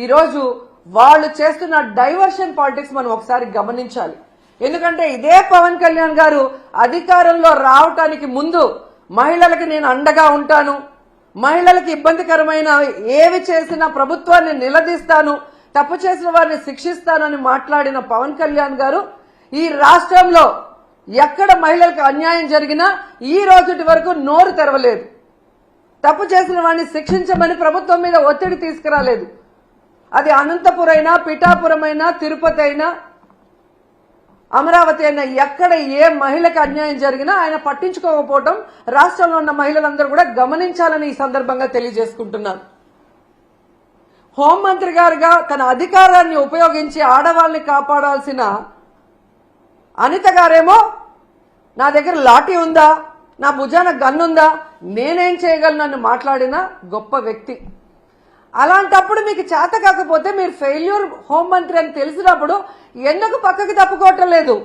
ఈరోజు వాళ్ళు చేస్తున్న డైవర్షన్ పాలిటిక్స్ మనం ఒకసారి గమనించాలి. ఎందుకంటే ఇదే పవన్ కళ్యాణ్ గారు అధికారంలో రావటానికి ముందు మహిళలకు నేను అండగా ఉంటాను, మహిళలకు ఇబ్బందికరమైన ఏవి చేసినా ప్రభుత్వాన్ని నిలదీస్తాను, తప్పు చేసిన వారిని శిక్షిస్తానని మాట్లాడిన పవన్ కళ్యాణ్ గారు ఈ రాష్ట్రంలో ఎక్కడ మహిళలకు అన్యాయం జరిగినా ఈ రోజుటి వరకు నోరు తెరవలేదు. తప్పు చేసిన వారిని శిక్షించమని ప్రభుత్వం మీద ఒత్తిడి తీసుకురాలేదు. అది అనంతపురం అయినా, పిఠాపురం అయినా, తిరుపతి అయినా, అమరావతి అయినా, ఎక్కడ ఏ మహిళకు అన్యాయం జరిగినా ఆయన పట్టించుకోకపోవడం రాష్ట్రంలో ఉన్న మహిళలందరూ కూడా గమనించాలని ఈ సందర్భంగా తెలియజేసుకుంటున్నాను. హోంమంత్రి గారుగా తన అధికారాన్ని ఉపయోగించి ఆడవాళ్ళని కాపాడాల్సిన అనిత గారేమో నా దగ్గర లాఠీ ఉందా, నా భుజాన గన్నుందా, నేనేం చేయగలను మాట్లాడిన గొప్ప వ్యక్తి. అలాంటప్పుడు మీకు చేత కాకపోతే మీరు ఫెయిల్యూర్ హోంమంత్రి అని తెలిసినప్పుడు ఎందుకు పక్కకి తప్పుకోవటం లేదు?